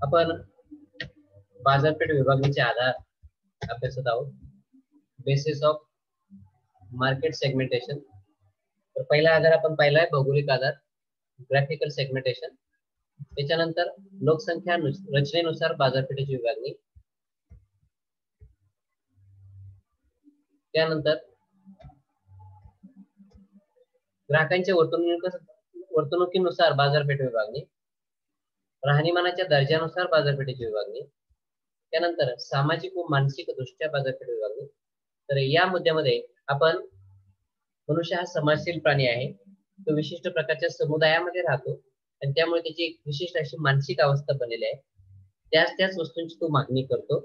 आपण बाजारपेठ विभागणीचे आधार अभ्यासत आहोत. Basis of market segmentation. तर पहिला आधार आपण पाहिला आहे भौगोलिक आधार, ग्राफिकल सेगमेंटेशन. त्याच्यानंतर लोकसंख्या रचनेनुसार बाजारपेठेची विभागणी. त्यानंतर ग्राहकांच्या वर्तणुकीनुसार बाजारपेठ विभागणी. राहणीमानाच्या दर्जानुसार बाजारपेठेची विभागणी. त्यानंतर सामाजिक व मानसिक दृष्ट्या बाजारपेठ विभागणी. तर या मुद्द्यामध्ये आपण मनुष्य हा समाजशील प्राणी आहे. तो विशिष्ट प्रकारच्या समुदायामध्ये राहतो आणि त्यामुळे त्याची एक विशिष्ट अशी मानसिक अवस्था बनलेली आहे. त्याच वस्तूंची तो मागणी करतो.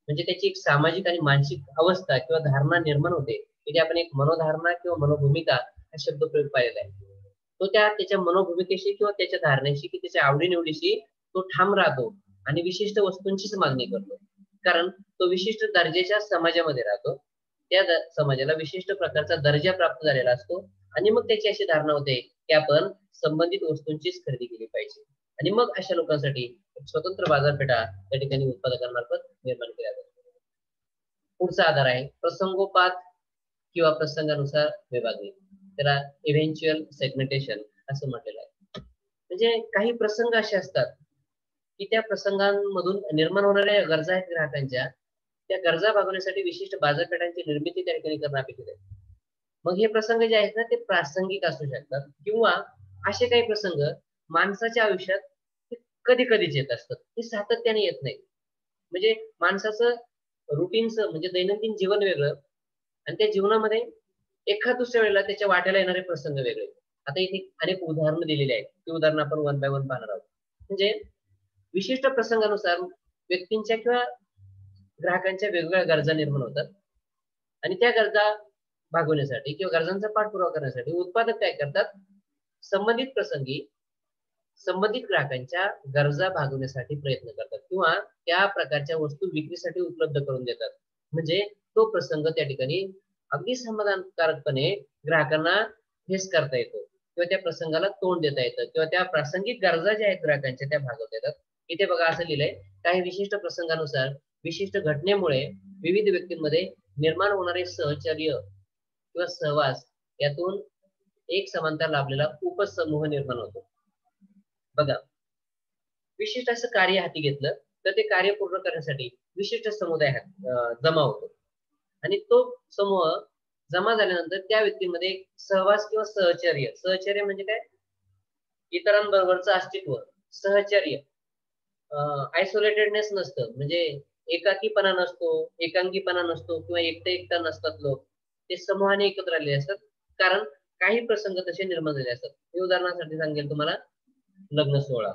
म्हणजे त्याची एक सामाजिक आणि मानसिक अवस्था किंवा धारणा निर्माण होते. तिथे आपण एक मनोधारणा किंवा मनोभूमिका हा शब्द प्रयोग पाहिलेला आहे. तो त्याच्या मनोभूमिकेशी किंवा त्याच्या धारणेशी की त्याच्या आवडीनिवडीशी तो ठाम राहतो आणि विशिष्ट वस्तूंचीच मागणी करतो. कारण तो विशिष्ट दर्जाच्या समाजामध्ये राहतो. त्या समाजाला विशिष्ट प्रकारचा दर्जा प्राप्त झालेला असतो आणि मग त्याची अशी धारणा होते की आपण संबंधित वस्तूंचीच खरेदी केली पाहिजे. आणि मग अशा लोकांसाठी स्वतंत्र बाजारपेठा त्या ठिकाणी उत्पादकांमार्फत निर्माण केल्या जातात. पुढचा आधार आहे प्रसंगोपात किंवा प्रसंगानुसार विभागणी. त्याला इव्हेंच्युअल सेगमेंटेशन असं म्हटलेलं आहे. म्हणजे काही प्रसंग असे असतात की त्या प्रसंगांमधून निर्माण होणाऱ्या गरजा आहेत ग्राहकांच्या, त्या गरजा भागवण्यासाठी विशिष्ट बाजारपेठांची निर्मिती त्या ठिकाणी करणं अपेक्षित आहे. मग हे प्रसंग जे आहेत ना ते प्रासंगिक असू शकतात किंवा असे काही प्रसंग माणसाच्या आयुष्यात कधी कधीच येत असतात, ते सातत्याने येत नाही. म्हणजे माणसाचं रुटीनचं म्हणजे दैनंदिन जीवन वेगळं आणि त्या जीवनामध्ये एखाद दुसऱ्या वेळेला त्याच्या वाट्याला येणारे प्रसंग वेगळे. आता इथे अनेक उदाहरणं दिलेली आहेत, ती उदाहरणं आपण वन बाय वन पाहणार आहोत. म्हणजे विशिष्ट प्रसंगानुसार व्यक्तींच्या किंवा ग्राहकांच्या वेगवेगळ्या गरजा निर्माण होतात आणि त्या गरजा भागवण्यासाठी किंवा गरजांचा पाठपुरावा करण्यासाठी उत्पादक काय करतात, संबंधित प्रसंगी संबंधित ग्राहकांच्या गरजा भागवण्यासाठी प्रयत्न करतात किंवा त्या प्रकारच्या वस्तू विक्रीसाठी उपलब्ध करून देतात. म्हणजे तो प्रसंग त्या ठिकाणी अगदी समाधानकारकपणे ग्राहकांना फेस करता येतो किंवा त्या प्रसंगाला तोंड देता येतं किंवा त्या प्रासंगिक गरजा ज्या आहेत ग्राहकांच्या त्या भागवता येतात. इथे बघा असं लिहिलंय, काही विशिष्ट प्रसंगानुसार विशिष्ट घटनेमुळे विविध व्यक्तींमध्ये निर्माण होणारे सहचर्य किंवा सहवास यातून एक समानता लाभलेला उपसमूह निर्माण होतो. बघा, विशिष्ट असं कार्य हाती घेतलं तर ते कार्य पूर्ण करण्यासाठी विशिष्ट समुदाय जमा होतो आणि तो समूह जमा झाल्यानंतर त्या व्यक्तीमध्ये सहवास किंवा सहचर्य म्हणजे काय, इतरांबरोबरचं अस्तित्व, सहचर्य, आयसोलेटेडनेस नसतं, म्हणजे एकाकीपणा नसतो, एकांगीपणा नसतो किंवा एकटा नसतात लोक, ते समूहाने एकत्र आलेले असतात. कारण काही प्रसंग तसे निर्माण झाले असतात. हे उदाहरणासाठी सांगेल तुम्हाला, लग्न सोहळा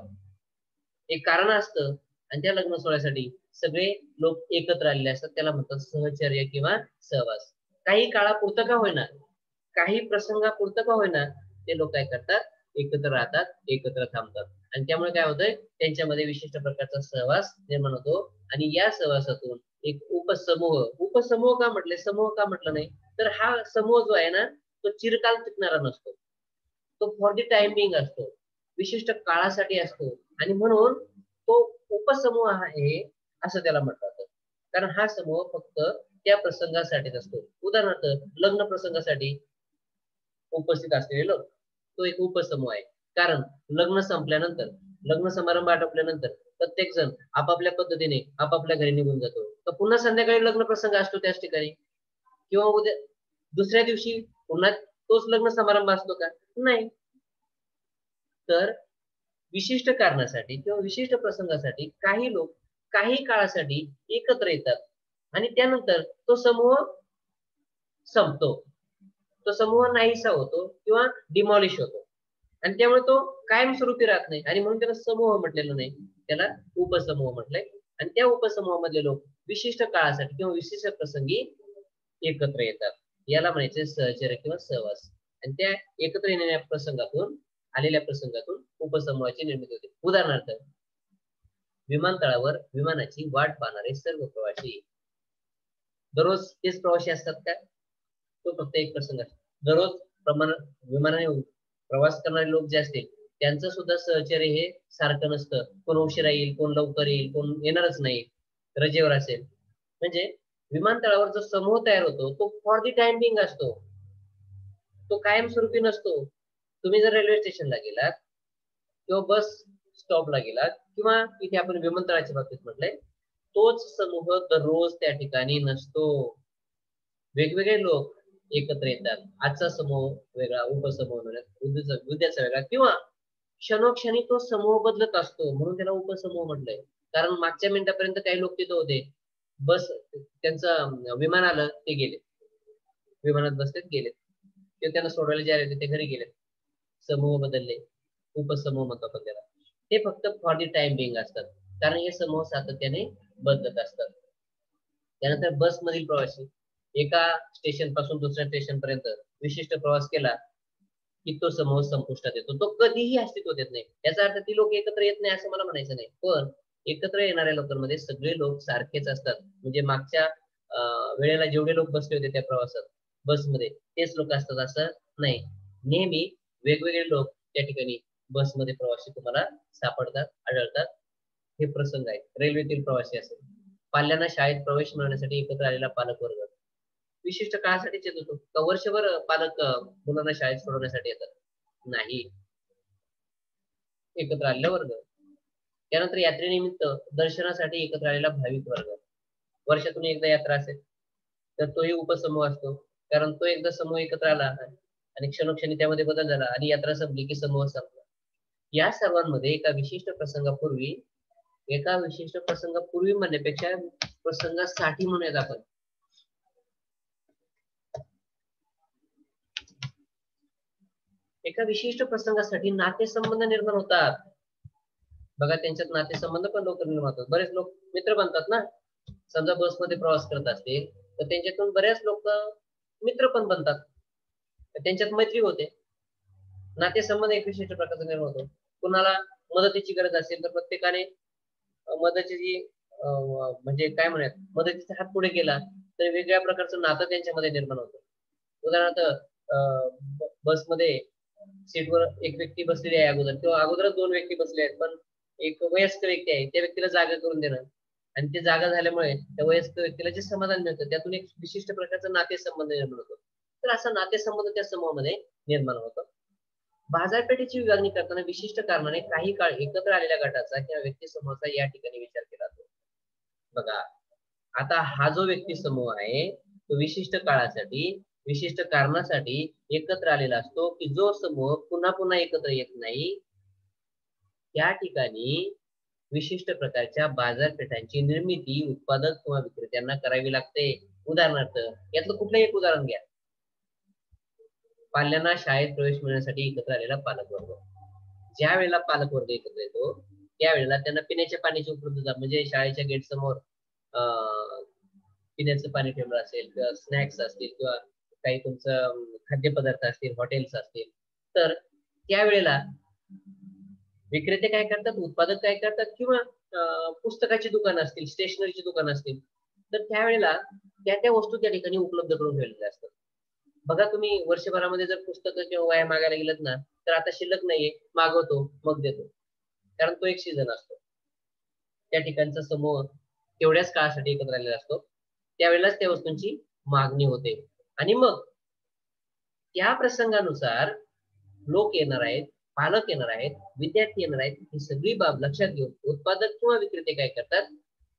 एक कारण असतं आणि त्या लग्न सोहळ्यासाठी सगळे लोक एकत्र आलेले असतात, त्याला म्हणतात सहचर्य किंवा सहवास. काही काळापुरतं का होईना, काही प्रसंगापुरतं का होईना, ते लोक काय करतात, एकत्र राहतात, एकत्र थांबतात आणि त्यामुळे काय होतंय, त्यांच्यामध्ये विशिष्ट प्रकारचा सहवास निर्माण होतो आणि या सहवासातून एक उपसमूह का म्हटले, समूह का म्हटलं नाही, तर हा समूह जो आहे ना तो चिरकाल टिकणारा नसतो, तो फॉर द टाइम बिंग असतो, विशिष्ट काळासाठी असतो आणि म्हणून तो उपसमूह आहे असं त्याला म्हटलं जातं. कारण हा समूह फक्त त्या प्रसंगासाठीच असतो. उदाहरणार्थ लग्न प्रसंगासाठी उपस्थित असलेले लोक, तो एक उपसमूह आहे. कारण लग्न संपल्यानंतर, लग्न समारंभ आटोपल्यानंतर प्रत्येक जण आपापल्या पद्धतीने आपापल्या घरी निघून जातो. तर पुन्हा संध्याकाळी लग्न प्रसंग असतो त्याच ठिकाणी किंवा उद्या दुसऱ्या दिवशी पुन्हा तोच लग्न समारंभ असतो का, नाही. तर विशिष्ट कारणासाठी किंवा विशिष्ट प्रसंगासाठी काही लोक काही काळासाठी एकत्र येतात आणि त्यानंतर तो समूह संपतो, तो समूह नाहीसा होतो किंवा डिमॉलिश होतो आणि त्यामुळे तो कायमस्वरूपी राहत नाही आणि म्हणून त्याला समूह म्हटलेलं नाही, त्याला उपसमूह म्हटलंय. आणि त्या उपसमूहामधले लोक विशिष्ट काळासाठी किंवा विशिष्ट प्रसंगी एकत्र येतात, याला म्हणायचे सहचर्य किंवा सहवास. आणि त्या एकत्र येणाऱ्या प्रसंगातून आलेल्या प्रसंगातून उपसमूहाची निर्मिती होते. उदाहरणार्थ विमानतळावर विमानाची वाट पाहणारे सर्व प्रवासी, दररोज तेच प्रवासी असतात का, तो फक्त एक प्रसंग असतो. दररोज विमानाने प्रवास करणारे लोक जे असतील त्यांचं सुद्धा सहचर्य हे सारखं नसतं. कोण उशिरा येईल, कोण लवकर येईल, कोण येणारच नाही, रजेवर असेल. म्हणजे विमानतळावर जो समूह तयार होतो तो फॉर द टाइम बिंग असतो, तो कायमस्वरूपी नसतो. तुम्ही जर रेल्वे स्टेशनला गेलात किंवा बस स्टॉपला गेलात किंवा इथे आपण विमानतळाच्या बाबतीत म्हटलंय, तोच समूह दररोज त्या ठिकाणी नसतो. वेगवेगळे लोक एकत्र येतात. आजचा समूह वेगळा, उपसमूह वेगळा, उद्याचा वेगळा किंवा क्षणोक्षणी तो समूह बदलत असतो, म्हणून त्याला उपसमूह म्हटलंय. कारण मागच्या मिनिटापर्यंत काही लोक तिथं होते, बस त्यांचं विमान आलं ते गेले, विमानात बसलेत गेले, किंवा त्यांना सोडवायला जे आले ते घरी गेले. समूह बदलले, उपसमूह म्हणतो आपण त्याला. ते फक्त फॉर द टाइम बिंग असतात, कारण हे समूह सातत्याने बदलत असतात. त्यानंतर बस मधील प्रवासी एका स्टेशन पासून दुसऱ्या स्टेशन पर्यंत विशिष्ट प्रवास केला की तो समूह संपुष्टात येतो. तो कधीही अस्तित्वात येत नाही. याचा अर्थ ती लोक एकत्र येत नाही असं मला म्हणायचं नाही, पण एकत्र येणाऱ्या लोकांमध्ये सगळे लोक सारखेच असतात. म्हणजे मागच्या वेळेला जेवढे लोक बसले होते त्या प्रवासात बसमध्ये तेच लोक असतात असं नाही. नेहमी वेगवेगळे लोक त्या ठिकाणी बसमध्ये प्रवासी तुम्हाला सापडतात, आढळतात. हे प्रसंग आहेत. रेल्वेतील प्रवासी असेल, पाल्यांना शाळेत प्रवेश मिळवण्यासाठी एकत्र आलेला पालक वर्ग विशिष्ट काळासाठीच येत होतो का वर्षभर पालक मुलांना शाळेत सोडवण्यासाठी येतात? नाही, एकत्र आलेला वर्ग. त्यानंतर यात्रेनिमित्त दर्शनासाठी एकत्र आलेला भाविक वर्ग. वर्षातून एकदा यात्रा असेल तर तोही उपसमूह असतो, कारण तो एकदा समूह एकत्र आला आणि क्षणोक्षणी त्यामध्ये बदल झाला आणि यात्रा संपली की समूह संपला. या सर्वांमध्ये एका विशिष्ट प्रसंगापूर्वी म्हणण्यापेक्षा प्रसंगासाठी म्हणूयात आपण. एका विशिष्ट प्रसंगासाठी नातेसंबंध निर्माण होतात. बघा, त्यांच्यात नातेसंबंध पण लवकर निर्माण होतात. बरेच लोक मित्र बनतात ना. समजा बसमध्ये प्रवास करत असतील तर त्यांच्यातून बऱ्याच लोक मित्र पण बनतात, त्यांच्यात मैत्री होते. नातेसंबंध एक विशिष्ट प्रकारचा निर्माण होतो. कुणाला मदतीची गरज असेल तर प्रत्येकाने मदतीची म्हणजे काय म्हणूयात, मदतीचा हात पुढे केला तर वेगळ्या प्रकारचं नातं त्यांच्यामध्ये निर्माण होतं. उदाहरणार्थ बसमध्ये सीटवर एक व्यक्ती बसलेली आहे अगोदर, किंवा अगोदरच दोन व्यक्ती बसले आहेत, पण एक वयस्कर व्यक्ती आहे, त्या व्यक्तीला जागा करून देणं आणि ते जागा झाल्यामुळे त्या वयस्कर व्यक्तीला जे समाधान मिळतं त्यातून एक विशिष्ट प्रकारचा नातेसंबंध निर्माण होतो. तर असा नातेसंबंध त्या समूहामध्ये निर्माण होतो. बाजारपेठेची विभागणी करताना विशिष्ट कारणाने काही काळ एकत्र आलेल्या गटाचा किंवा व्यक्ती समूहाचा या ठिकाणी विचार केला जातो. बघा, आता हा जो व्यक्ती समूह आहे तो विशिष्ट काळासाठी विशिष्ट कारणासाठी एकत्र आलेला असतो, की जो समूह पुन्हा पुन्हा एकत्र येत नाही. त्या ठिकाणी विशिष्ट प्रकारच्या बाजारपेठांची निर्मिती उत्पादक किंवा विक्रेत्यांना करावी लागते. उदाहरणार्थ यातलं कुठलंही एक उदाहरण घ्या. पाल्यांना शाळेत प्रवेश मिळण्यासाठी एकत्र आलेला पालकवर्ग. ज्या वेळेला पालकवर्ग एकत्र येतो त्यावेळेला त्यांना पिण्याच्या पाण्याची उपलब्धता, म्हणजे शाळेच्या गेट समोर पिण्याचं पाणी ठेवलं असेल किंवा स्नॅक्स असतील किंवा काही तुमचं खाद्यपदार्थ असतील, हॉटेल्स असतील, तर त्यावेळेला विक्रेते काय करतात, उत्पादक काय करतात, किंवा पुस्तकाची दुकानं असतील, स्टेशनरीची दुकानं असतील, तर त्यावेळेला त्या वस्तू त्या ठिकाणी उपलब्ध करून ठेवलेल्या असतात. बघा, तुम्ही वर्षभरामध्ये जर पुस्तकं किंवा वह्या मागायला गेलात ना तर आता शिल्लक नाहीये, मागवतो मग देतो, कारण तो एक सीझन असतो. त्या ठिकाणचा समूह तेवढ्याच काळासाठी एकत्र आलेला असतो, त्यावेळेलाच त्या वस्तूंची मागणी होते आणि मग त्या प्रसंगानुसार लोक येणार आहेत, पालक येणार आहेत, विद्यार्थी येणार आहेत, ही सगळी बाब लक्षात घेऊन उत्पादक किंवा विक्रेते काय करतात,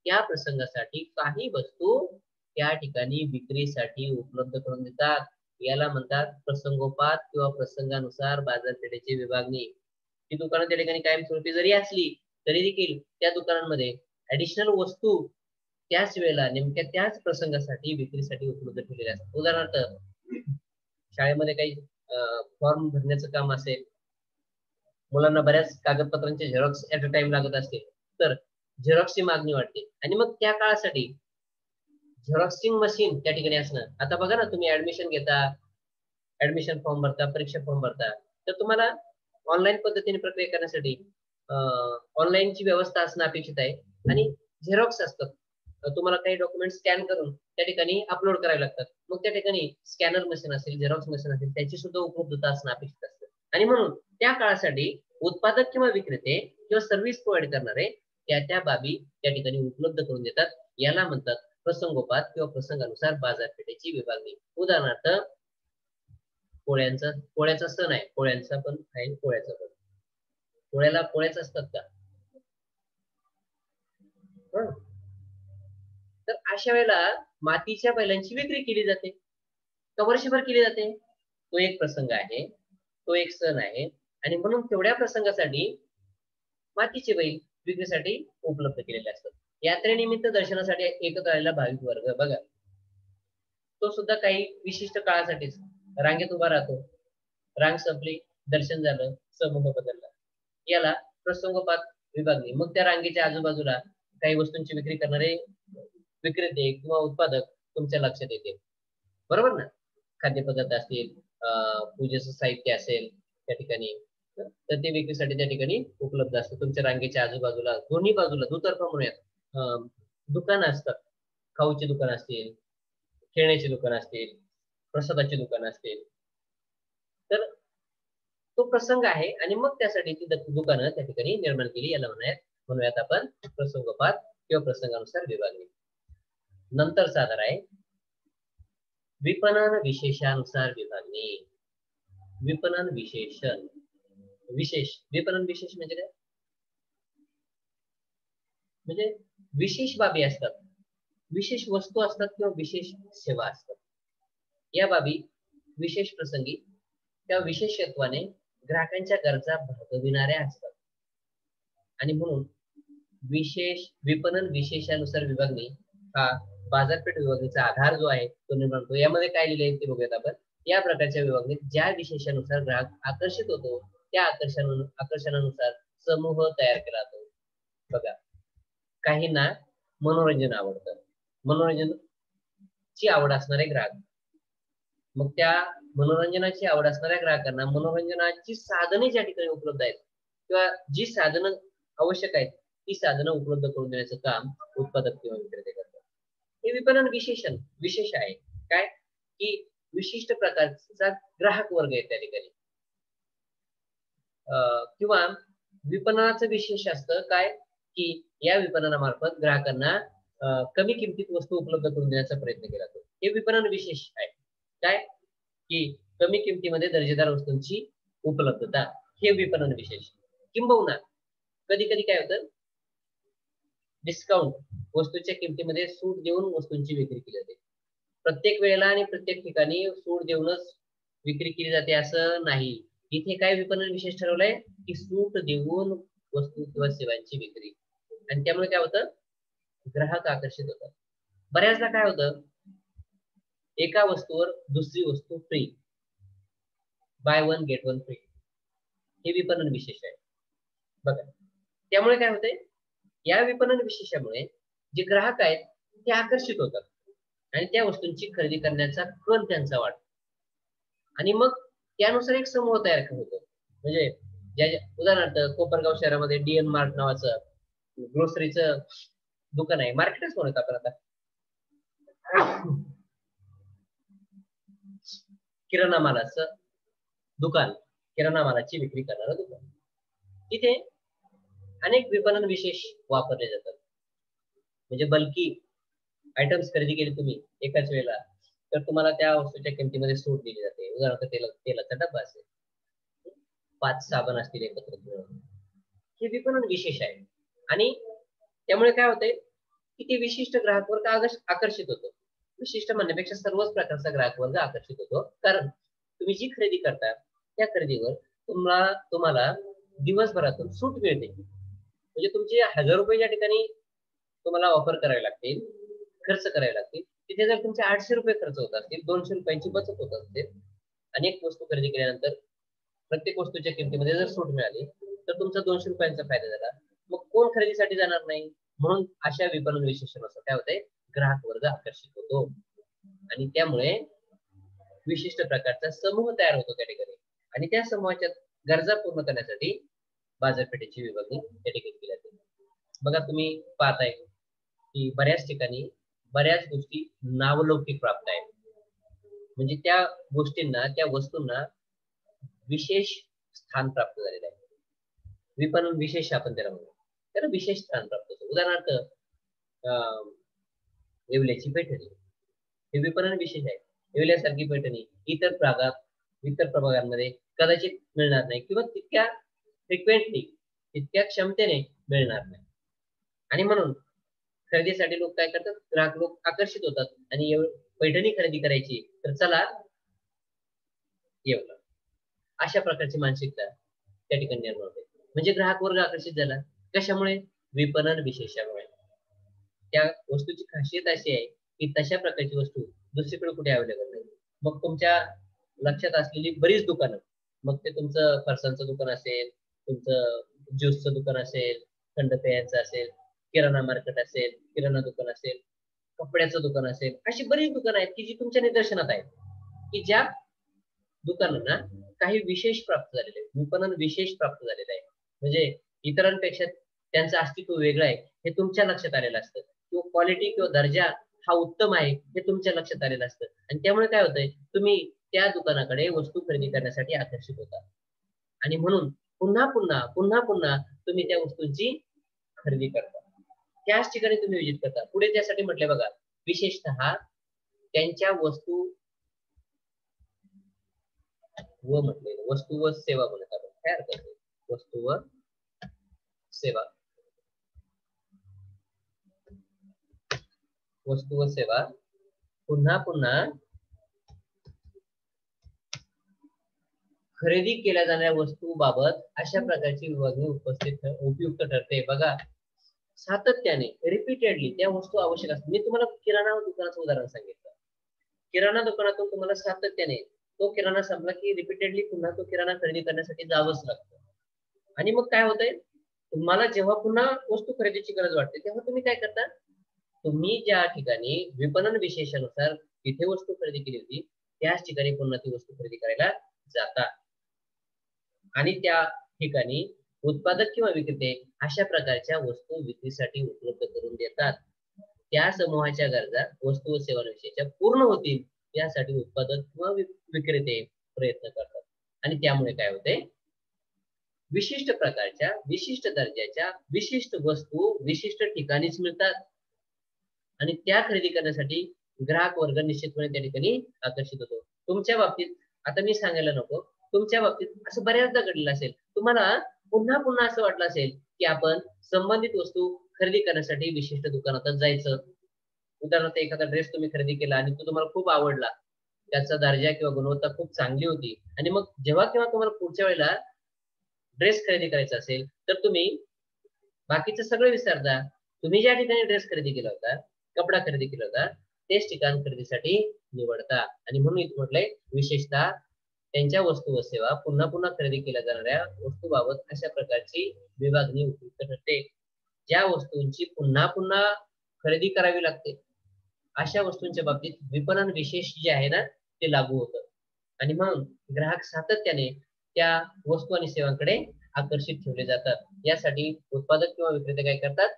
त्या प्रसंगासाठी काही वस्तू त्या ठिकाणी विक्रीसाठी उपलब्ध करून देतात. याला म्हणतात प्रसंगोपात किंवा प्रसंगानुसार बाजारपेठेची विभागणी. ही दुकानं त्या ठिकाणी कायमस्वरूपी जरी असली तरी देखील त्या दुकानांमध्ये ऍडिशनल वस्तू त्याच वेळेला नेमक्या त्याच प्रसंगासाठी विक्रीसाठी उपलब्ध ठेवलेल्या असतात. उदाहरणार्थ शाळेमध्ये काही फॉर्म भरण्याचं काम असेल, मुलांना बऱ्याच कागदपत्रांचे झेरॉक्स ऍट अ टाइम लागत असते, तर झेरॉक्सची मागणी वाढते आणि मग त्या काळासाठी झेरॉक्सिंग मशीन त्या ठिकाणी असणं. आता बघा ना, तुम्ही ऍडमिशन घेता, ऍडमिशन फॉर्म भरता, परीक्षा फॉर्म भरता, तर तुम्हाला ऑनलाईन पद्धतीने प्रक्रिया करण्यासाठी ऑनलाईनची व्यवस्था असणं अपेक्षित आहे आणि झेरॉक्स असतात. तुम्हाला काही डॉक्युमेंट स्कॅन करून त्या ठिकाणी अपलोड करावे लागतात. मग त्या ठिकाणी स्कॅनर मशीन असेल, झेरॉक्स मशीन असेल, त्याची सुद्धा उपलब्धता असणं अपेक्षित असतं आणि म्हणून त्या काळासाठी उत्पादक किंवा विक्रेते किंवा सर्व्हिस प्रोव्हाइड करणारे त्या बाबी त्या ठिकाणी उपलब्ध करून देतात. याला म्हणतात प्रसंगोपात किंवा प्रसंगानुसार बाजारपेठेची विभागणी. उदाहरणार्थ पोळ्याचा सण आहे, पोळ्यांचा पण आहे, पोळ्याचा पण. पोळ्याच असतात का? तर अशा वेळेला मातीच्या बैलांची विक्री केली जाते का वर्षभर केली जाते? तो एक प्रसंग आहे, तो एक सण आहे आणि म्हणून तेवढ्या प्रसंगासाठी मातीचे बैल विक्रीसाठी उपलब्ध केलेले असतात. यात्रेनिमित्त दर्शनासाठी एकत्र आलेला भाविक वर्ग बघा, तो सुद्धा काही विशिष्ट काळासाठीच रांगेत उभा राहतो. रांग संपली, दर्शन झालं, समूह बदलला. याला प्रसंगोपात विभागणी. मग त्या रांगेच्या आजूबाजूला काही वस्तूंची विक्री करणारे विक्रेते किंवा उत्पादक तुमच्या लक्षात येते, बरोबर ना? खाद्यपदार्थ असतील, पूजेचं साहित्य असेल त्या ठिकाणी, तर ते विक्रीसाठी त्या ठिकाणी उपलब्ध असतं. तुमच्या रांगेच्या आजूबाजूला दोन्ही बाजूला दुतर्फा म्हणूयात दुकानं असतात. खाऊची दुकानं असतील, खेळण्याची दुकानं असतील, प्रसादाची दुकानं असतील. तर तो प्रसंग आहे आणि मग त्यासाठी ती दुकानं त्या ठिकाणी निर्माण केली. याला म्हणूयात आपण प्रसंगोपात किंवा प्रसंगानुसार विभागणी. नंतर सादर आहे विपणन विशेषानुसार विभागणी. विपणन विशेषण विशेष. विपणन विशेष म्हणजे काय? म्हणजे विशेष बाबी असतात, विशेष वस्तू असतात किंवा विशेष सेवा असतात. या बाबी विशेष प्रसंगी त्या विशेषत्वाने ग्राहकांच्या गरजा भागविणाऱ्या असतात आणि म्हणून विपणन विशेषानुसार विभागणी हा बाजारपेठ विभागणीचा आधार जो आहे तो निर्माण होतो. यामध्ये काय लिहिले ते बघूयात आपण. या प्रकारच्या विभागणीत ज्या विशेषानुसार ग्राहक आकर्षित होतो त्या आकर्षणानुसार समूह तयार केला जातो. बघा, काहींना मनोरंजन आवडतं, मनोरंजनची आवड असणारे ग्राहक, मग त्या मनोरंजनाची आवड असणाऱ्या ग्राहकांना मनोरंजनाची साधने ज्या ठिकाणी उपलब्ध आहेत किंवा जी साधनं आवश्यक आहेत ती साधनं उपलब्ध करून देण्याचं काम उत्पादक किंवा विक्रेते करतात. हे विपणन विशेष आहे. काय की विशिष्ट प्रकारचा ग्राहक वर्ग आहे त्या ठिकाणी. किंवा विपणनाचं विशेष असतं काय की या विपणनामार्फत ग्राहकांना कमी किमतीत वस्तू उपलब्ध करून देण्याचा प्रयत्न केला जातो. हे विपणन विशेष आहे. काय की कमी किमतीमध्ये दर्जेदार वस्तूंची उपलब्धता, हे विपणन विशेष. किंबहुना कधी कधी काय होतं, डिस्काउंट, वस्तूच्या किमतीमध्ये सूट देऊन वस्तूंची विक्री केली जाते. प्रत्येक वेळेला आणि प्रत्येक ठिकाणी सूट देऊनच विक्री केली जाते असं नाही. इथे काय विपणन विशेष ठरवलंय की सूट देऊन वस्तू किंवा सेवांची विक्री, आणि त्यामुळे काय होतं, ग्राहक आकर्षित होतात. बऱ्याचदा काय होतं, एका वस्तूवर दुसरी वस्तू free, by one get one free, हे विपणन विशेष आहे बघा. त्यामुळे काय होते, या विपणन विशेषामुळे जे ग्राहक आहेत ते आकर्षित होतात आणि त्या वस्तूंची खरेदी करण्याचा कल त्यांचा वाढतो आणि मग त्यानुसार एक समूह तयार होतो. म्हणजे उदाहरणार्थ कोपरगाव शहरामध्ये डीएन मार्ट नावाचं ग्रोसरीचं दुकान आहे, मार्केटच म्हणत आपण आता, किराणा मालाचं दुकान, किराणा मालाची विक्री करणारं दुकान. तिथे अनेक विपणन विशेष वापरले जातात. म्हणजे बल्की आयटम्स खरेदी केली तुम्ही एकाच वेळेला तर तुम्हाला त्या वस्तूच्या किमतीमध्ये सूट दिली जाते. उदाहरणार्थ तेलाचा डब्बा असेल, 5 साबण असतील एकत्र मिळून, हे विपणन विशेष आहे. आणि त्यामुळे काय होते की ते विशिष्ट ग्राहक वर्ग आकर्षित होतो. विशिष्ट म्हणण्यापेक्षा सर्वच प्रकारचा ग्राहक वर्ग आकर्षित होतो, कारण तुम्ही जी खरेदी करता त्या खरेदीवर तुम्हाला दिवसभरातून सूट मिळते. म्हणजे तुमचे 1000 रुपये ज्या ठिकाणी तुम्हाला ऑफर करावे लागतील, खर्च करावे लागतील, तिथे जर तुमचे 800 रुपये खर्च होत असतील, 200 रुपयांची बचत होत असेल, अनेक वस्तू खरेदी केल्यानंतर प्रत्येक वस्तूच्या किमतीमध्ये जर सूट मिळाली तर तुमचा 200 रुपयांचा फायदा झाला. मग कोण खरेदीसाठी जाणार नाही? म्हणून अशा विपणन विशेषानुसार काय होते, ग्राहक वर्ग आकर्षित होतो आणि त्यामुळे विशिष्ट प्रकारचा समूह तयार होतो त्या ठिकाणी आणि त्या समूहाच्या गरजा पूर्ण करण्यासाठी बाजारपेठेची विभागणी त्या ठिकाणी केली जाते. बघा, तुम्ही पाहताय की बऱ्याच ठिकाणी बऱ्याच गोष्टी नावलौकिक प्राप्त आहेत. म्हणजे त्या गोष्टींना, त्या वस्तूंना विशेष स्थान प्राप्त झालेलं आहे. विपणन विशेष आपण त्याला म्हणू, त्याला विशेष स्थान प्राप्त होतं. उदाहरणार्थ येवल्याची पैठणी हे विपणन विशेष आहे. येवल्यासारखी पैठणी इतर प्रभागांमध्ये कदाचित मिळणार नाही किंवा तितक्या फ्रिक्वेंटली तितक्या क्षमतेने मिळणार नाही. आणि म्हणून खरेदीसाठी लोक काय करतात, ग्राहक लोक आकर्षित होतात आणि पैठणी खरेदी करायची तर चला येवला, अशा प्रकारची मानसिकता त्या ठिकाणी निर्माण होते. म्हणजे ग्राहक वर्ग आकर्षित झाला कशामुळे, विपणन विशेषामुळे. त्या वस्तूची खासियत अशी आहे की तशा प्रकारची वस्तू दुसरीकडे कुठे अवेलेबल नाही. मग तुमच्या लक्षात असलेली बरीच दुकानं, मग ते तुमचं फरसांचं दुकान असेल, तुमचं ज्यूसचं दुकान असेल, थंड पेयांचं असेल, किराणा मार्केट असेल, किराणा दुकान असेल, कपड्याचं दुकान असेल, अशी बरीच दुकानं आहेत की जी तुमच्या निदर्शनात आहेत की ज्या दुकानांना काही विशेष प्राप्त झालेले आहे, विपणन विशेष प्राप्त झालेलं आहे. म्हणजे इतरांपेक्षा त्यांचं अस्तित्व वेगळं आहे हे तुमच्या लक्षात आलेलं असतं, किंवा क्वालिटी किंवा दर्जा हा उत्तम आहे हे तुमच्या लक्षात आलेलं असतं. आणि त्यामुळे काय होतंय, तुम्ही त्या दुकानाकडे वस्तू खरेदी करण्यासाठी आकर्षित होता आणि म्हणून पुन्हा पुन्हा तुम्ही त्या वस्तूंची खरेदी करता, त्याच ठिकाणी तुम्ही विजिट करता. पुढे त्यासाठी म्हटले बघा, विशेषतः त्यांच्या वस्तू व म्हटले वस्तू व सेवा म्हणत आपण, काय अर्थ आहे वस्तू व सेवा. वस्तू व सेवा पुन्हा खरेदी केल्या जाणाऱ्या वस्तूबाबत अशा प्रकारची विभागणी उपयुक्त ठरते. बघा, सातत्याने रिपीटेडली त्या वस्तू आवश्यक असतात. मी तुम्हाला किराणा दुकानाचं उदाहरण सांगितलं. किराणा दुकानातून तुम्हाला सातत्याने तो किराणा संपला की रिपीटेडली पुन्हा तो किराणा खरेदी करण्यासाठी जावंच लागतं. आणि मग काय होतंय, तुम्हाला जेव्हा पुन्हा वस्तू खरेदीची गरज वाटते तेव्हा तुम्ही काय करता, तुम्ही ज्या ठिकाणी विपणन विशेषानुसार तिथे वस्तू खरेदी केली होती त्याच ठिकाणी पुन्हा ती वस्तू खरेदी करायला जाता. आणि त्या ठिकाणी उत्पादक किंवा विक्रेते अशा प्रकारच्या वस्तू विक्रीसाठी उपलब्ध करून देतात. त्या समूहाच्या गरजा वस्तू व सेवांविषयीच्या पूर्ण होतील यासाठी उत्पादक किंवा विक्रेते प्रयत्न करतात. आणि त्यामुळे काय होते, विशिष्ट प्रकारच्या, विशिष्ट दर्जाच्या, विशिष्ट वस्तू विशिष्ट ठिकाणीच मिळतात आणि त्या खरेदी करण्यासाठी ग्राहक वर्ग निश्चितपणे त्या ठिकाणी आकर्षित होतो. तुमच्या बाबतीत आता मी सांगायला नको, तुमच्या बाबतीत असं बऱ्याचदा घडलं असेल, तुम्हाला पुन्हा असं वाटलं असेल की आपण संबंधित वस्तू खरेदी करण्यासाठी विशिष्ट दुकानातच जायचं. उदाहरणार्थ एखादा ड्रेस तुम्ही खरेदी केला आणि तो तुम्हाला खूप आवडला, त्याचा दर्जा किंवा गुणवत्ता खूप चांगली होती आणि मग जेव्हा केव्हा तुम्हाला पुढच्या वेळेला ड्रेस खरेदी करायचा असेल तर तुम्ही बाकीचं सगळं विसरता. तुम्ही ज्या ठिकाणी ड्रेस खरेदी केला होता, कपडा खरेदी केला होता, तेच ठिकाण खरेदीसाठी निवडता. आणि म्हणून इथे म्हटलंय विशेषतः त्यांच्या वस्तू व सेवा पुन्हा खरेदी केल्या जाणाऱ्या वस्तूबाबत अशा प्रकारची विभागणी उपयुक्त ठरते. ज्या वस्तूंची पुन्हा खरेदी करावी लागते अशा वस्तूंच्या बाबतीत विपणन विशेष जे आहे ना ते लागू होतं. आणि म्हणून ग्राहक सातत्याने त्या वस्तू आणि सेवांकडे आकर्षित ठेवले जातात. यासाठी उत्पादक किंवा विक्रेते काय करतात,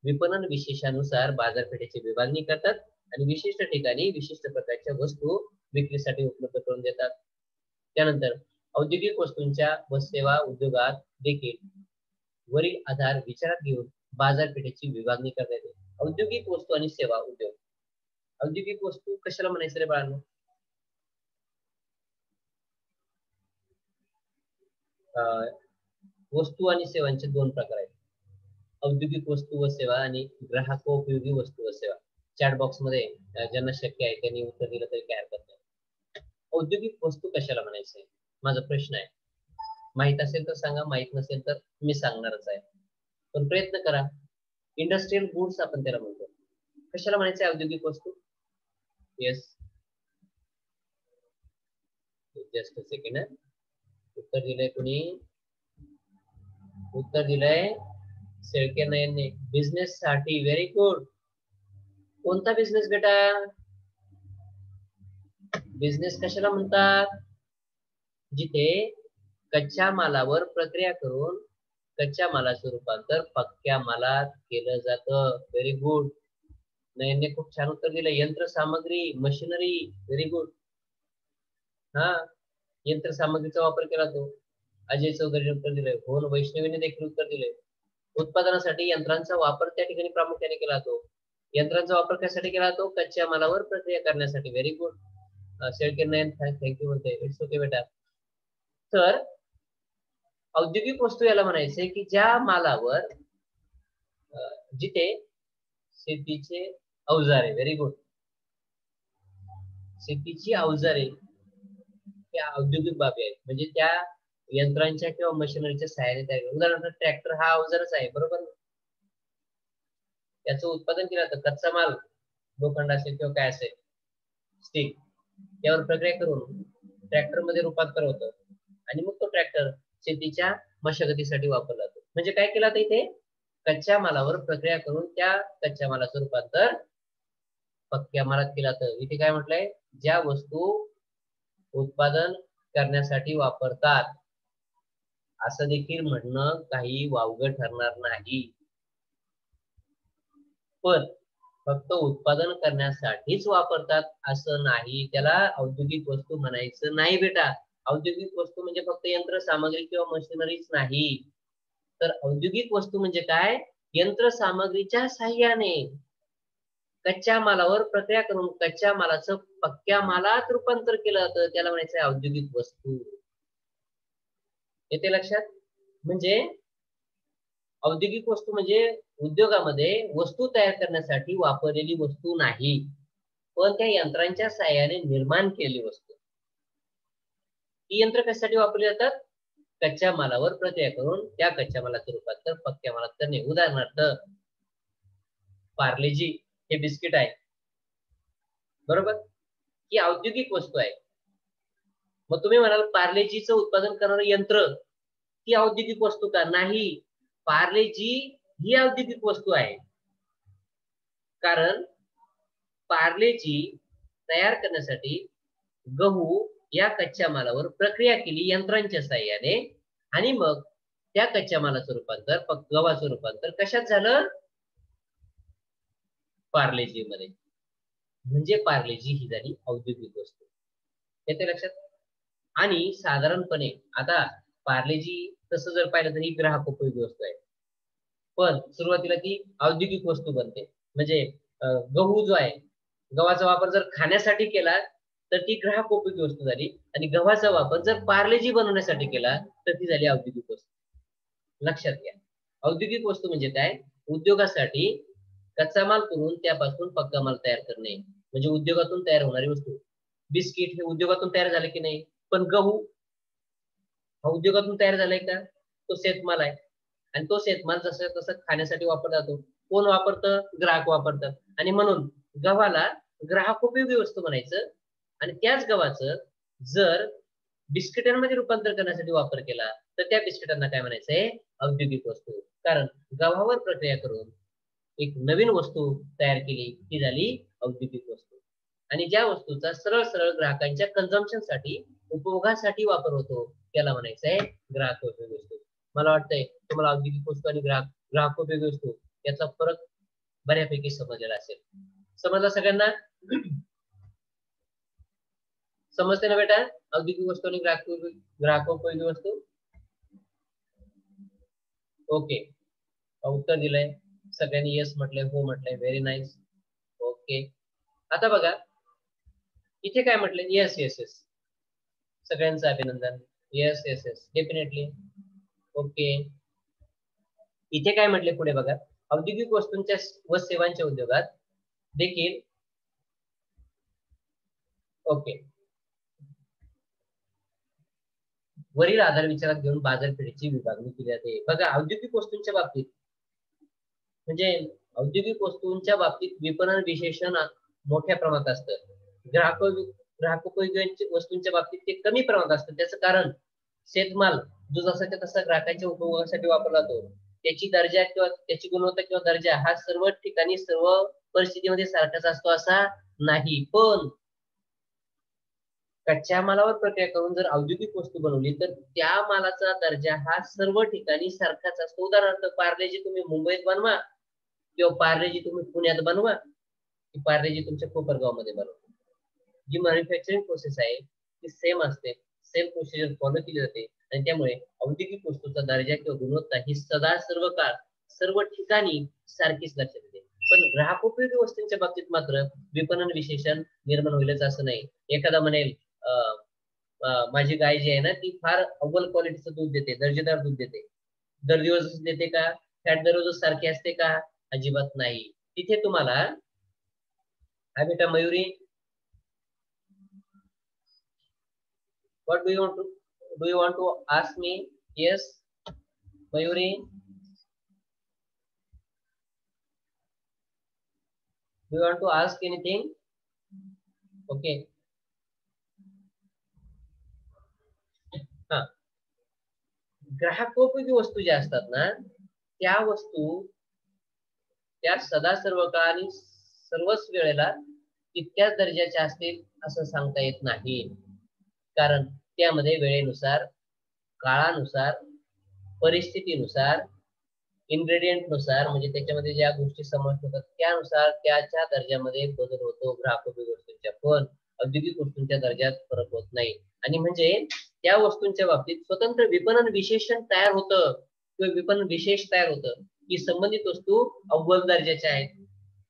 विपणन विशेषानुसार बाजारपेठेची विभागणी करतात आणि विशिष्ट ठिकाणी विशिष्ट प्रकारच्या वस्तू विक्रीसाठी उपलब्ध करून देतात. त्यानंतर औद्योगिक वस्तूंच्या व सेवा उद्योगात देखील वरील आधार विचारात घेऊन बाजारपेठेची विभागणी करण्यात येते. औद्योगिक वस्तू आणि सेवा उद्योग. औद्योगिक वस्तू कशाला म्हणायचं रे बाळांनो? वस्तू आणि सेवांचे दोन प्रकार आहेत, औद्योगिक वस्तू व सेवा आणि ग्राहकोपयोगी वस्तू व सेवा. चॅट बॉक्स मध्ये ज्यांना शक्य आहे त्यांनी उत्तर दिलं तरी काय हरकत नाही. औद्योगिक वस्तू कशाला म्हणायचंय माझा प्रश्न आहे. माहित असेल तर सांगा, माहित नसेल तर मी सांगणारच आहे, पण प्रयत्न करा. इंडस्ट्रियल गुड्स आपण त्याला म्हणतो. कशाला म्हणायचंय औद्योगिक वस्तू? Yes, just a second. उत्तर दिलंय कुणी? उत्तर दिलंय शेळके नाईनने, बिझनेस साठी. Very good. कोणता बिझनेस बेटा? बिझनेस कशाला म्हणतात? जिथे कच्च्या मालावर प्रक्रिया करून कच्च्या मालाचं रूपांतर पक्क्या मालात केलं जातं. Very good. नयनने खूप छान उत्तर दिलं. यंत्रसामग्री, मशिनरी. Very good. हा, यंत्रसामग्रीचा वापर केला तो. अजय चौधरीने उत्तर दिलंय. हो. वैष्णवीने देखील उत्तर दिलंय. उत्पादनासाठी यंत्रांचा वापर त्या ठिकाणी प्रामुख्याने केला जातो. यंत्रांचा वापर कशासाठी केला जातो? कच्च्या मालावर प्रक्रिया करण्यासाठी. Very good. Shelke nine thank you म्हणते. इट्स ओके बेटा. तर औद्योगिक वस्तू याला म्हणायचे की ज्या मालावर जिथे शेतीचे अवजारे, व्हेरी गुड, शेतीची अवजारे त्या औद्योगिक बाबी आहेत, म्हणजे त्या यंत्रांच्या किंवा मशिनरीच्या सहाय्याने तयार. उदाहरणार्थ ट्रॅक्टर हा अवजारच आहे, बरोबर. त्याचं उत्पादन केलं जातं. कच्चा माल लोखंड असेल किंवा काय असेल, स्टील, यावर प्रक्रिया करून ट्रॅक्टर मध्ये रूपांतर होतं आणि मग तो ट्रॅक्टर शेतीच्या मशागतीसाठी वापरला जातो. म्हणजे काय केलं जातं इथे? कच्च्या मालावर प्रक्रिया करून त्या कच्च्या मालाचं रूपांतर पक्क्या मालात केलं जातं. इथे काय म्हटलंय? ज्या वस्तू उत्पादन करण्यासाठी वापरतात असं देखील म्हणणं काही वावगं ठरणार नाही. पण फक्त उत्पादन करण्यासाठीच वापरतात असं नाही, त्याला औद्योगिक वस्तू म्हणायचं नाही बेटा. औद्योगिक वस्तू म्हणजे फक्त यंत्र सामग्री किंवा मशिनरीच नाही. तर औद्योगिक वस्तू म्हणजे काय? यंत्र सामग्रीच्या साह्याने कच्च्या मालावर प्रक्रिया करून कच्च्या मालाचं पक्क्या मालात रूपांतर केलं जातं, त्याला म्हणायचं औद्योगिक वस्तू. येते लक्षात? म्हणजे औद्योगिक वस्तू म्हणजे उद्योगामध्ये वस्तू तयार करण्यासाठी वापरलेली वस्तू नाही, पण त्या यंत्रांच्या साह्याने निर्माण केलेली वस्तू. ही यंत्र कशासाठी वापरली जातात? कच्च्या मालावर प्रक्रिया करून त्या कच्च्या मालाचं रूपांतर पक्क्या मालात करणे. उदाहरणार्थ पार्लेजी हे बिस्किट आहे, बरोबर, ही औद्योगिक वस्तू आहे. मग तुम्ही म्हणाल पार्लेजीचं उत्पादन करणारं यंत्र ही औद्योगिक वस्तू का? नाही, पार्लेजी ही औद्योगिक वस्तू आहे. कारण पार्लेजी तयार करण्यासाठी गहू या कच्च्या मालावर प्रक्रिया केली यंत्रांच्या साह्याने आणि मग त्या कच्च्या मालाचं रूपांतर गव्हाचं रूपांतर कशात झालं? पार्लेजी मध्ये. म्हणजे पार्लेजी ही झाली औद्योगिक वस्तू. येते लक्षात? आणि साधारणपणे आता पार्लेजी तसं जर पाहिलं तर ही ग्राहकोपयोगी वस्तू आहे, पण सुरुवातीला ती औद्योगिक वस्तू बनते. म्हणजे गहू जो आहे, गव्हाचा वापर जर खाण्यासाठी केला तर ती ग्राहकोपयोगी वस्तू झाली आणि गव्हाचा वापर जर पार्लेजी बनवण्यासाठी केला तर ती झाली औद्योगिक वस्तू. लक्षात घ्या. औद्योगिक वस्तू म्हणजे काय? उद्योगासाठी कच्चा माल करून त्यापासून पक्का माल तयार करणे, म्हणजे उद्योगातून तयार होणारी वस्तू. बिस्किट हे उद्योगातून तयार झाले की नाही? पण गहू हा उद्योगातून तयार झालाय का? तो शेतमाल आहे आणि तो शेतमाल जसं तसं खाण्यासाठी वापरला जातो. कोण वापरतं? ग्राहक वापरतात. आणि म्हणून गव्हाला ग्राहकोपयोगी वस्तू म्हणायचं. आणि त्याच गव्हाचं जर बिस्किटांमध्ये रूपांतर करण्यासाठी वापर केला तर त्या बिस्किटांना काय म्हणायचंय? औद्योगिक वस्तू. कारण गव्हावर प्रक्रिया करून एक नवीन वस्तू तयार केली, ती झाली औद्योगिक वस्तू. आणि ज्या वस्तूचा सरळ सरळ ग्राहकांच्या कन्झम्पशनसाठी, उपभोगासाठी वापर होतो, त्याला म्हणायचंय ग्राहकोपयोगी वस्तू. मला वाटतंय तुम्हाला औद्योगिक वस्तू आणि ग्राहकोपयोगी वस्तू याचा फरक बऱ्यापैकी समजलेला असेल. समजला सगळ्यांना? समजते ना बेटा? औद्योगिक वस्तू आणि ग्राहकोपयोगी वस्तू. ओके, उत्तर दिलंय सगळ्यांनी, येस म्हटलंय, हो म्हटलंय, व्हेरी नाईस. ओके, आता बघा इथे काय म्हटलंय? येस येस येस, सगळ्यांचं अभिनंदन. Yes yes yes, definitely. Okay, इथे काय म्हटले पुढे बघा, औद्योगिक वस्तूंच्या व सेवांच्या उद्योगात देखील. ओके, वरील आधार विचारात घेऊन बाजारपेठेची विभागणी केली जाते. बघा, औद्योगिक वस्तूंच्या बाबतीत म्हणजे औद्योगिक वस्तूंच्या बाबतीत विपणन विशेषण मोठ्या प्रमाणात असतं. ग्राहकोपयोगी वस्तूंच्या बाबतीत ते कमी प्रमाणात असतं. त्याचं कारण शेतमाल जो जसाच्या तसा ग्राहकांच्या उपभोगासाठी वापरला जातो, त्याची दर्जा किंवा त्याची गुणवत्ता किंवा दर्जा हा सर्व ठिकाणी सर्व परिस्थितीमध्ये सारखाच असतो असा नाही. पण कच्च्या मालावर प्रक्रिया करून जर औद्योगिक वस्तू बनवली तर त्या मालाचा दर्जा हा सर्व ठिकाणी सारखाच असतो. उदाहरणार्थ पार्लेजी तुम्ही मुंबईत बनवा किंवा पार्लेजी तुम्ही पुण्यात बनवा, की पार्लेजी तुमच्या कोपरगाव मध्ये बनवा, जी मॅन्युफॅक्चरिंग प्रोसेस आहे ती सेम असते. सेम प्रोसिजर फॉलो केली जाते आणि त्यामुळे औद्योगिक वस्तूचा दर्जा किंवा गुणवत्ता ही सदा सर्व काळ सर्व ठिकाणी सारखीच लक्षात येते. पण ग्राहकोपयोगी वस्तूंच्या बाबतीत मात्र विपणन विशेषण निर्माण होईलच असं नाही. एखादा म्हणेल माझी गाय जी आहे ना ती फार अव्वल क्वालिटीचं दूध देते, दर्जेदार दूध देते. दर दिवस देते का? फॅट दररोज सारखी असते का? अजिबात नाही. तिथे तुम्हाला हा बेटा Mayuri, what do you want to ask me? Yes, Mayuri, do you want to ask anything? Okay. हा, ग्राहकोपयोगी वस्तू ज्या असतात ना त्या वस्तू त्या सदा सर्व काळ आणि सर्वच वेळेला तितक्याच दर्जाच्या असतील असं सांगता येत नाही. कारण त्यामध्ये वेळेनुसार, काळानुसार, परिस्थितीनुसार, इन्ग्रेडियंट नुसार म्हणजे त्याच्यामध्ये ज्या गोष्टी समाविष्ट होतात त्यानुसार त्याच्या दर्जामध्ये बदल होतो ग्राहकोपयोगी वस्तूंच्या. पण औद्योगिक वस्तूंच्या दर्जात फरक होत नाही. आणि म्हणजे त्या वस्तूंच्या बाबतीत स्वतंत्र विपणन विशेषण तयार होतं किंवा विपणन विशेष तयार होतं की संबंधित वस्तू अव्वल दर्जाच्या आहेत,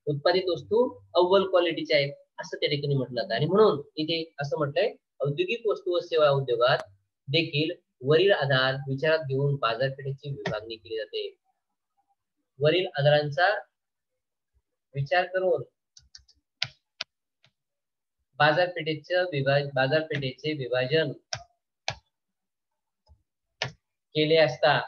उत्पादित वस्तू अव्वल क्वालिटीच्या आहेत असं त्या ठिकाणी म्हटलं जातं. आणि म्हणून इथे असं म्हटलंय औद्योगिक वस्तू व सेवा उद्योगात देखील वरील आधार विचारात घेऊन बाजारपेठेची विभागणी केली जाते. वरील आधारांचा विचार करून बाजारपेठेचे विभाजन केले असता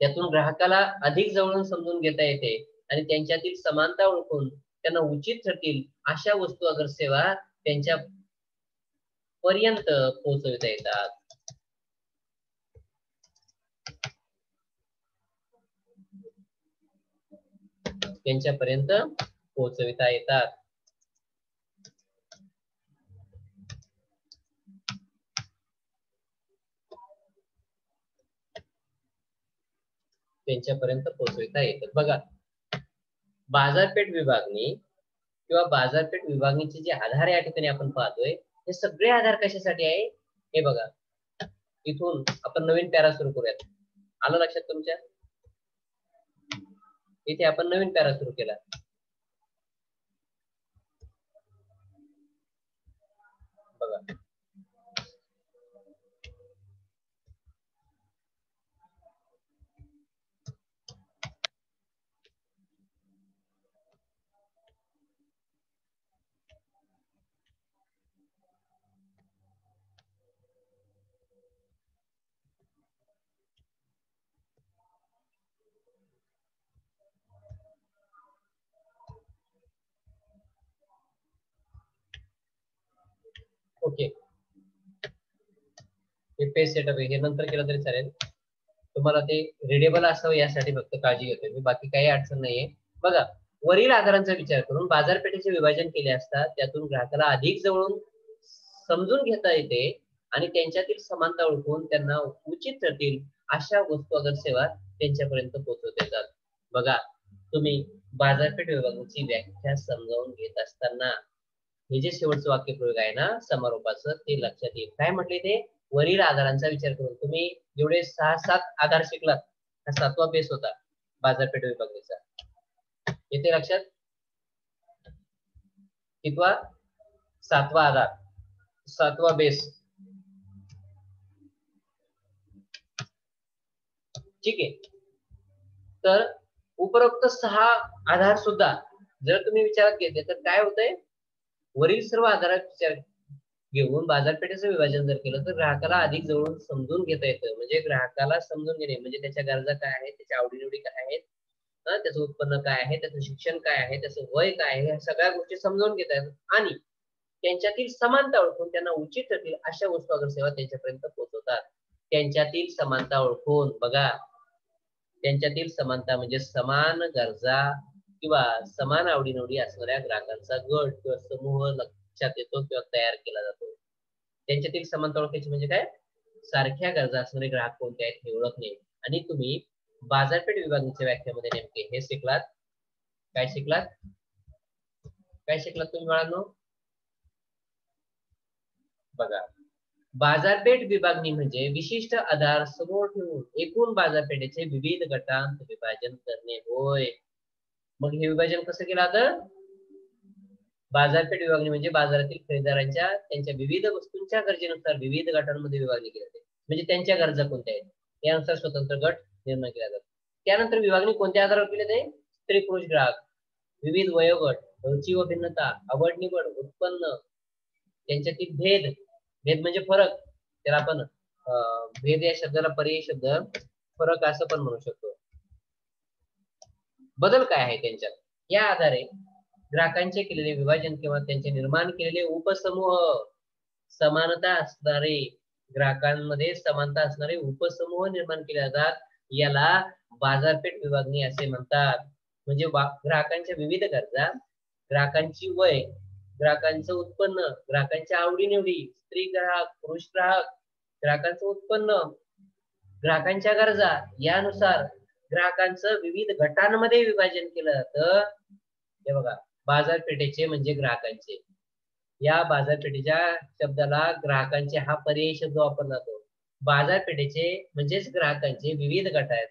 त्यातून ग्राहकाला अधिक जवळून समजून घेता येते आणि त्यांच्यातील समानता ओळखून त्यांना उचित ठरतील अशा वस्तू अगर सेवा त्यांच्या पर्यंत पोहोचविता येतात. त्यांच्यापर्यंत पोहोचविता येतात. त्यांच्यापर्यंत पोहोचविता येतात. बघा, बाजारपेठ विभागणी किंवा बाजारपेठ विभागणीचे जे आधार या ठिकाणी आपण पाहतोय हे सगळे आधार कशासाठी आहे हे बघा. इथून आपण नवीन पॅरा सुरू करूयात. आलं लक्षात तुमच्या? इथे आपण नवीन पॅरा सुरू केला. बघा, ओके, हे पेज सेटअप आहे, हे नंतर केलं तरी चालेल. तुम्हाला ते रिडेबल असावं यासाठी फक्त काळजी घेतोय मी, बाकी काही अडचण नाहीये. बघा, वरील आधारांचा विचार करून बाजारपेठेचे विभाजन केले असता त्यातून ग्राहकाला अधिक जवळून समजून घेता येते आणि त्यांच्यातील समानता ओळखून त्यांना उचित ठरतील अशा वस्तू अगर सेवा त्यांच्यापर्यंत पोहोचवता येतात. बघा, तुम्ही बाजारपेठ विभागाची व्याख्या समजावून घेत असताना हे जे शेवटचं वाक्यप्रयोग आहे ना समारोपाचं ते लक्षात येईल. काय म्हटले ते? वरील आधारांचा विचार करून. तुम्ही जेवढे 6-7 आधार शिकलात हा 7वा बेस होता बाजारपेठ विभागणीचा. येते लक्षात? कितवा? 7वा आधार, 7वा बेस. ठीक आहे. तर उपरोक्त 6 आधार सुद्धा जर तुम्ही विचारात घेतले तर काय होतंय? वरील सर्व आधारात विचार घेऊन बाजारपेठेचं विभाजन जर केलं तर ग्राहकाला अधिक जवळून समजून घेता येतं. म्हणजे ग्राहकाला समजून घेणे म्हणजे त्याच्या गरजा काय आहेत, त्याच्या आवडीनिवडी काय आहेत, त्याचं उत्पन्न काय आहे, त्याचं शिक्षण काय आहे, त्याचं वय काय आहे, ह्या सगळ्या गोष्टी समजावून घेता येतात आणि त्यांच्यातील समानता ओळखून त्यांना उचित ठरतील अशा वस्तू अगर सेवा त्यांच्यापर्यंत पोहोचवतात. त्यांच्यातील समानता ओळखून, बघा, त्यांच्यातील समानता म्हणजे समान गरजा किंवा समान आवडीनिवडी असणाऱ्या ग्राहकांचा गट किंवा समूह लक्षात येतो किंवा तयार केला जातो. त्यांच्यातील समानता ओळखायची म्हणजे काय? सारख्या गरजा असणारे ग्राहक कोणते आहेत हे ओळखणे. आणि तुम्ही बाजारपेठ विभागणीच्या व्याख्यामध्ये नेमके हे शिकलात. काय शिकलात? काय शिकलात तुम्ही बाळांनो? बघा, बाजारपेठ विभागणी म्हणजे विशिष्ट आधार समोर ठेवून एकूण बाजारपेठेचे विविध गटांत विभाजन करणे होय. मग हे विभाजन कसं केलं जातं? बाजारपेठ विभागणी म्हणजे बाजारातील खरेदीदारांच्या त्यांच्या विविध वस्तूंच्या गरजेनुसार विविध गटांमध्ये विभागणी केली जाते. म्हणजे त्यांच्या गरजा कोणत्या आहेत यानुसार स्वतंत्र गट निर्माण केला जातो. त्यानंतर विभागणी कोणत्या आधारावर केली जाते? स्त्री पुरुष ग्राहक, विविध वयोगट, रुची व भिन्नता, आवड निवड, उत्पन्न, त्यांच्यातील भेद. भेद म्हणजे फरक. त्याला आपण भेद या शब्दाला पर्यायी शब्द फरक असं पण म्हणू शकतो. बदल काय आहे त्यांच्यात या आधारे ग्राहकांचे केलेले विभाजन किंवा त्यांचे निर्माण केलेले उपसमूह, समानता असणारे ग्राहकांमध्ये समानता असणारे उपसमूह निर्माण केले जातात. याला बाजारपेठ विभागणी असे म्हणतात. म्हणजे ग्राहकांच्या विविध गरजा, ग्राहकांची वय, ग्राहकांचं उत्पन्न, ग्राहकांच्या आवडीनिवडी, स्त्री ग्राहक, पुरुष ग्राहक, ग्राहकांचं उत्पन्न, ग्राहकांच्या गरजा यानुसार ग्राहकांचं विविध गटांमध्ये विभाजन केलं जातं. हे बघा, बाजारपेठेचे म्हणजे ग्राहकांचे. या बाजारपेठेच्या शब्दाला ग्राहकांचे हा पर्यायी शब्द वापरला जातो. बाजारपेठेचे म्हणजेच ग्राहकांचे विविध गटात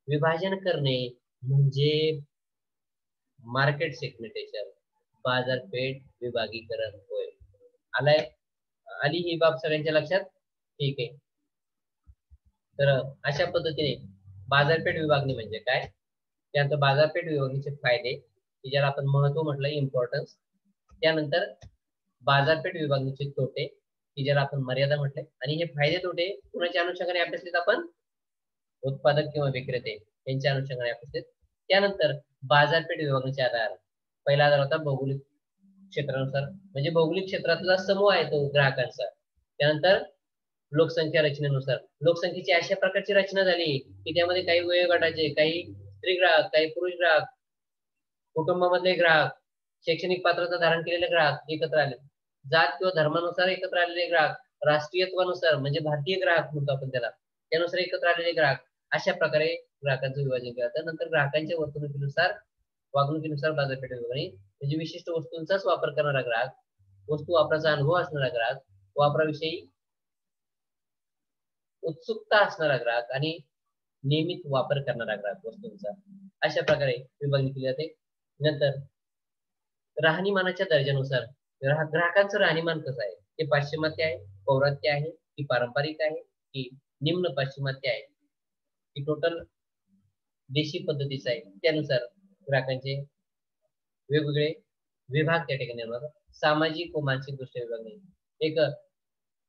विभाजन करणे म्हणजे मार्केट सेगमेंटेशन, बाजारपेठ विभागीकरण होय. आली ही बाब सगळ्यांच्या लक्षात? ठीक आहे. तर अशा पद्धतीने बाजारपेठ विभागणी म्हणजे काय, त्यानंतर बाजारपेठ विभागणीचे फायदे, की ज्याला आपण महत्व म्हटलं, इम्पॉर्टन्स. त्यानंतर बाजारपेठ विभागणीचे तोटे, की ज्याला आपण मर्यादा म्हटले. आणि हे फायदे तोटे कुणाच्या अनुषंगाने अभ्यासलेत आपण? उत्पादक किंवा विक्रेते यांच्या अनुषंगाने अभ्यासलेत. त्यानंतर बाजारपेठ विभागणीचे आधार. पहिला आधार होता भौगोलिक क्षेत्रानुसार, म्हणजे भौगोलिक क्षेत्रातला समूह आहे तो ग्राहकांचा. त्यानंतर लोकसंख्या रचनेनुसार लोकसंख्येची अशा प्रकारची रचना झाली की त्यामध्ये काही वयोगटाचे, काही स्त्री ग्राहक, काही पुरुष ग्राहक, कुटुंबामधले ग्राहक, शैक्षणिक पात्रता धारण केलेले ग्राहक एकत्र आले, जात किंवा धर्मानुसार एकत्र आलेले ग्राहक, राष्ट्रीयत्वानुसार म्हणजे भारतीय ग्राहक म्हणतो आपण त्याला, त्यानुसार एकत्र आलेले ग्राहक, अशा प्रकारे ग्राहकांचं विभाजन केलं जातं. नंतर ग्राहकांच्या वर्तणुकीनुसार, वागणुकीनुसार बाजारपेठ विभागणी म्हणजे विशिष्ट वस्तूंचाच वापर करणारा ग्राहक, वस्तू वापराचा अनुभव असणारा ग्राहक, वापराविषयी उत्सुकता असणारा ग्राहक आणि नियमित वापर करणारा ग्राहक वस्तूंचा, अशा प्रकारे विभागणी केली जाते. नंतर राहणीमानाच्या दर्जानुसार ग्राहकांचं राहणीमान कसं आहे, ते पाश्चिमात्य आहे, पौरात्य आहे, की पारंपरिक आहे, की निम्न पाश्चिमात्य आहे, की टोटल देशी पद्धतीचं आहे, त्यानुसार ग्राहकांचे वेगवेगळे विभाग त्या ठिकाणी होणार. सामाजिक व मानसिक दृष्ट्या विभागणी, एक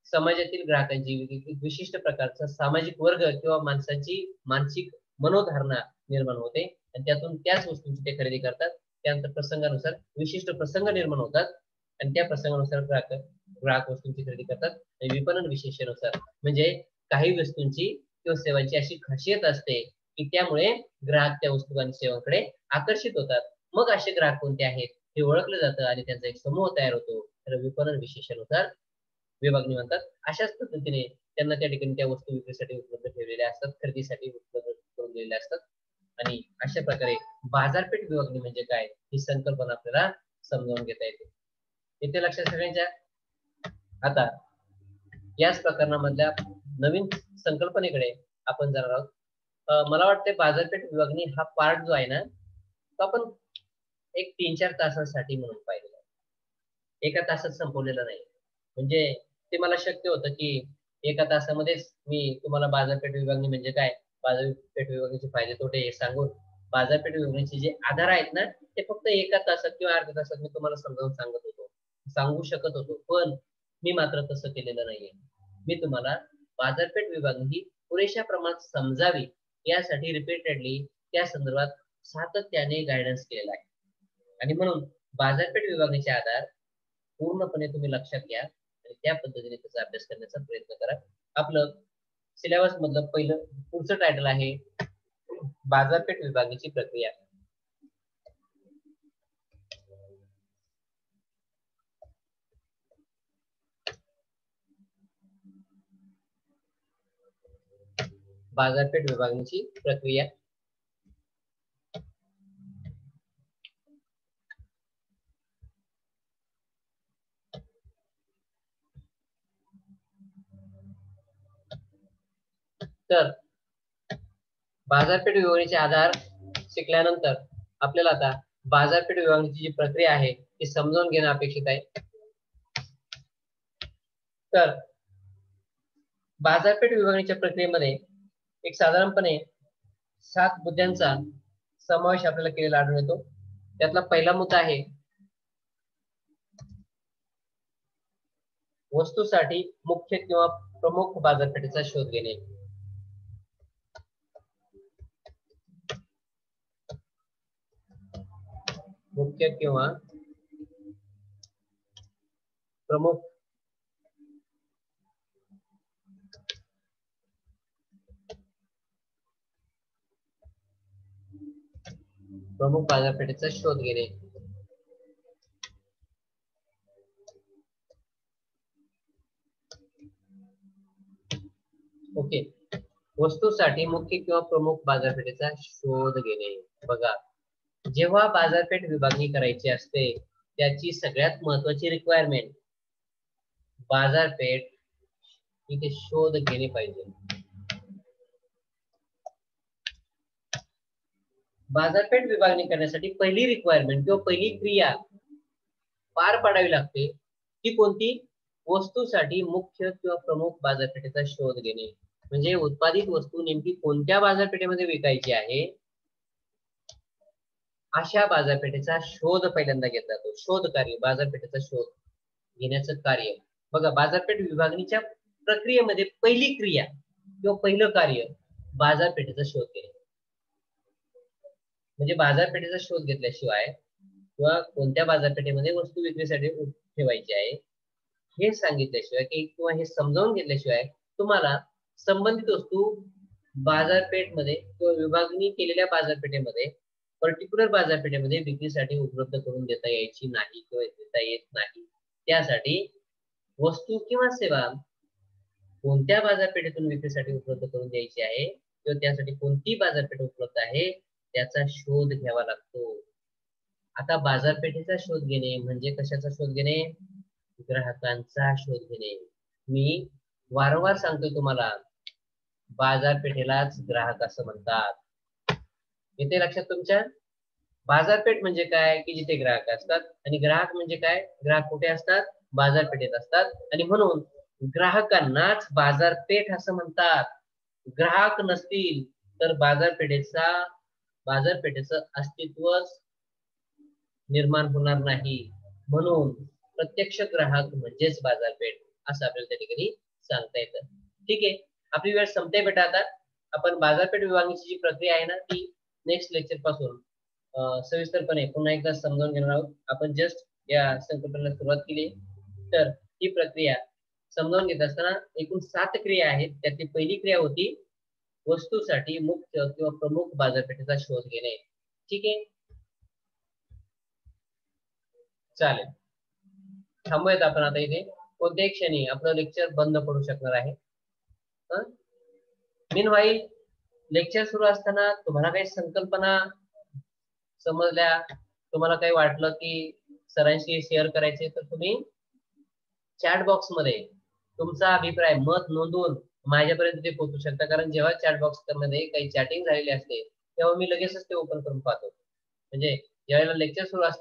समाजातील ग्राहकांची विशिष्ट प्रकारचा सामाजिक वर्ग किंवा माणसाची मानसिक मनोधारणा निर्माण होते आणि त्यातून त्याच वस्तूंची ते खरेदी करतात. त्यानंतर प्रसंगानुसार विशिष्ट प्रसंग निर्माण होतात आणि त्या प्रसंगानुसार ग्राहक वस्तूंची खरेदी करतात. आणि विपणन विशेषानुसार म्हणजे काही वस्तूंची किंवा सेवांची अशी खासियत असते की त्यामुळे ग्राहक त्या वस्तू आणि सेवांकडे आकर्षित होतात. मग असे ग्राहक कोणते आहेत हे ओळखलं जातं आणि त्यांचा एक समूह तयार होतो. तर विपणन विशेषानुसार विभागणी म्हणतात. अशाच पद्धतीने त्यांना त्या ठिकाणी त्या वस्तू विक्रीसाठी उपलब्ध ठेवलेल्या असतात, खरेदीसाठी उपलब्ध करून दिलेल्या असतात. आणि अशा प्रकारे बाजारपेठ विभागणी म्हणजे काय ही संकल्पना आपल्याला समजावून घेता येते. इथे लक्षात सगळ्यांच्या. आता याच प्रकरणामधल्या नवीन संकल्पनेकडे आपण जाणार आहोत. मला वाटते बाजारपेठ विभागणी हा पार्ट जो आहे ना, तो आपण एक 3-4 तासांसाठी म्हणून पाहिलेला आहे, एका तासात संपवलेला नाही. म्हणजे ते मला शक्य होतं की एका तासामध्येच मी तुम्हाला बाजारपेठ विभागणी म्हणजे काय, बाजारपेठ विभागणीचे फायदे तोटे हे सांगून बाजारपेठ विभागणीचे जे आधार आहेत ना ते फक्त एका तासात किंवा अर्ध्या तासात मी तुम्हाला समजावून सांगू शकत होतो. पण मी मात्र तसं केलेलं नाहीये. मी तुम्हाला बाजारपेठ विभागणी ही पुरेशा प्रमाणात समजावी यासाठी रिपीटेडली त्या संदर्भात सातत्याने गायडन्स केलेला आहे. आणि म्हणून बाजारपेठ विभागणीचे आधार पूर्णपणे तुम्ही लक्षात घ्या आणि त्या पद्धतीने त्याचा अभ्यास करण्याचा प्रयत्न करा. आपलं सिलेबस मधलं पहिलं पुढचं टायटल आहे बाजारपेठ विभागणीची प्रक्रिया. बाजारपेठ विभागणीची प्रक्रिया. तर बाजारपेठ विभागणीचे आधार शिकल्यानंतर आपल्याला आता बाजारपेठ विभागणीची जी प्रक्रिया आहे ती समजावून घेणं अपेक्षित आहे. तर बाजारपेठ विभागणीच्या प्रक्रियेमध्ये एक साधारणपणे 7 मुद्द्यांचा समावेश आपल्याला केलेला आढळून येतो. त्यातला पहिला मुद्दा आहे वस्तूसाठी मुख्य किंवा प्रमुख बाजारपेठेचा शोध घेणे. मुख्य किंवा प्रमुख बाजारपेठेचा शोध घेणे. ओके, वस्तूसाठी मुख्य किंवा प्रमुख बाजारपेठेचा शोध घेणे. बघा, जेव्हा बाजारपेठ विभागणी करायची असते त्याची सगळ्यात महत्वाची रिक्वायरमेंट बाजारपेठ इथे शोध घेणे पाहिजे. बाजारपेठ विभागणी करण्यासाठी पहिली रिक्वायरमेंट किंवा पहिली क्रिया पार पाडावी लागते ती कोणती? वस्तूसाठी मुख्य किंवा प्रमुख बाजारपेठेचा शोध घेणे. म्हणजे उत्पादित वस्तू नेमकी कोणत्या बाजारपेठेमध्ये विकायची आहे अशा बाजारपेठेचा शोध पहिल्यांदा घेतला जातो. शोध कार्य, बाजारपेठेचा शोध घेण्याचं कार्य. बघा, बाजारपेठ विभागणीच्या प्रक्रियेमध्ये पहिली क्रिया किंवा पहिलं कार्य बाजारपेठेचा शोध घेणे. म्हणजे बाजारपेठेचा शोध घेतल्याशिवाय किंवा कोणत्या बाजारपेठेमध्ये वस्तू विक्रीसाठी ठेवायची आहे हे सांगितल्याशिवाय किंवा हे समजावून घेतल्याशिवाय तुम्हाला संबंधित वस्तू बाजारपेठमध्ये किंवा विभागणी केलेल्या बाजारपेठेमध्ये पर्टिक्युलर बाजारपेठेमध्ये विक्रीसाठी उपलब्ध करून देता यायची नाही किंवा देता येत नाही. त्यासाठी वस्तू किंवा सेवा कोणत्या बाजारपेठेतून विक्रीसाठी उपलब्ध करून द्यायची आहे किंवा त्यासाठी कोणती बाजारपेठ उपलब्ध आहे त्याचा शोध घ्यावा लागतो. आता बाजारपेठेचा शोध घेणे म्हणजे कशाचा शोध घेणे? ग्राहकांचा शोध घेणे. मी वारंवार सांगतोय तुम्हाला, बाजारपेठेलाच ग्राहक असं म्हणतात. येते लक्षात तुमच्या? बाजारपेठ म्हणजे काय की जिथे ग्राहक असतात, आणि ग्राहक म्हणजे काय? ग्राहक कुठे असतात? बाजारपेठेत असतात. आणि म्हणून ग्राहकांनाच बाजारपेठ असं म्हणतात. ग्राहक नसतील तर बाजारपेठेचं अस्तित्वच निर्माण होणार नाही. म्हणून प्रत्यक्ष ग्राहक म्हणजेच बाजारपेठ असं आपल्याला त्या ठिकाणी सांगता येतं. ठीक आहे, आपली वेळ संपते बेटा. आता आपण बाजारपेठ विभागणीची जी प्रक्रिया आहे ना ती नेक्स्ट लेक्चर पासून सविस्तरपणे पुन्हा एकदा समजावून घेणार आहोत. आपण जस्ट या संकल्पनेला सुरुवात केली. तर ही प्रक्रिया समजावून घेत असताना एकूण 7 क्रिया आहेत. त्यातली पहिली क्रिया होती वस्तूसाठी मुख्य किंवा प्रमुख बाजारपेठेचा शोध घेणे. ठीक आहे, चालेल. थांबूयात आपण आता इथे. कोणत्याही क्षणी आपलं लेक्चर बंद पडू शकणार आहे. मीनवाईल लेक्चर सुरू असताना तुम्हाला काही संकल्पना समजल्या, तुम्हाला काही वाटलं की सरांशी शेअर करायचे, तर तुम्ही चॅट बॉक्स मध्ये तुमचा अभिप्राय, मत नोंदवून माझ्यापर्यंत ते पोहोचू शकता. कारण जेव्हा चॅट बॉक्स मध्ये काही चॅटिंग झालेली असते तेव्हा मी लगेचच ते ओपन करून पाहतो. म्हणजे ज्यावेळेला लेक्चर सुरू असतं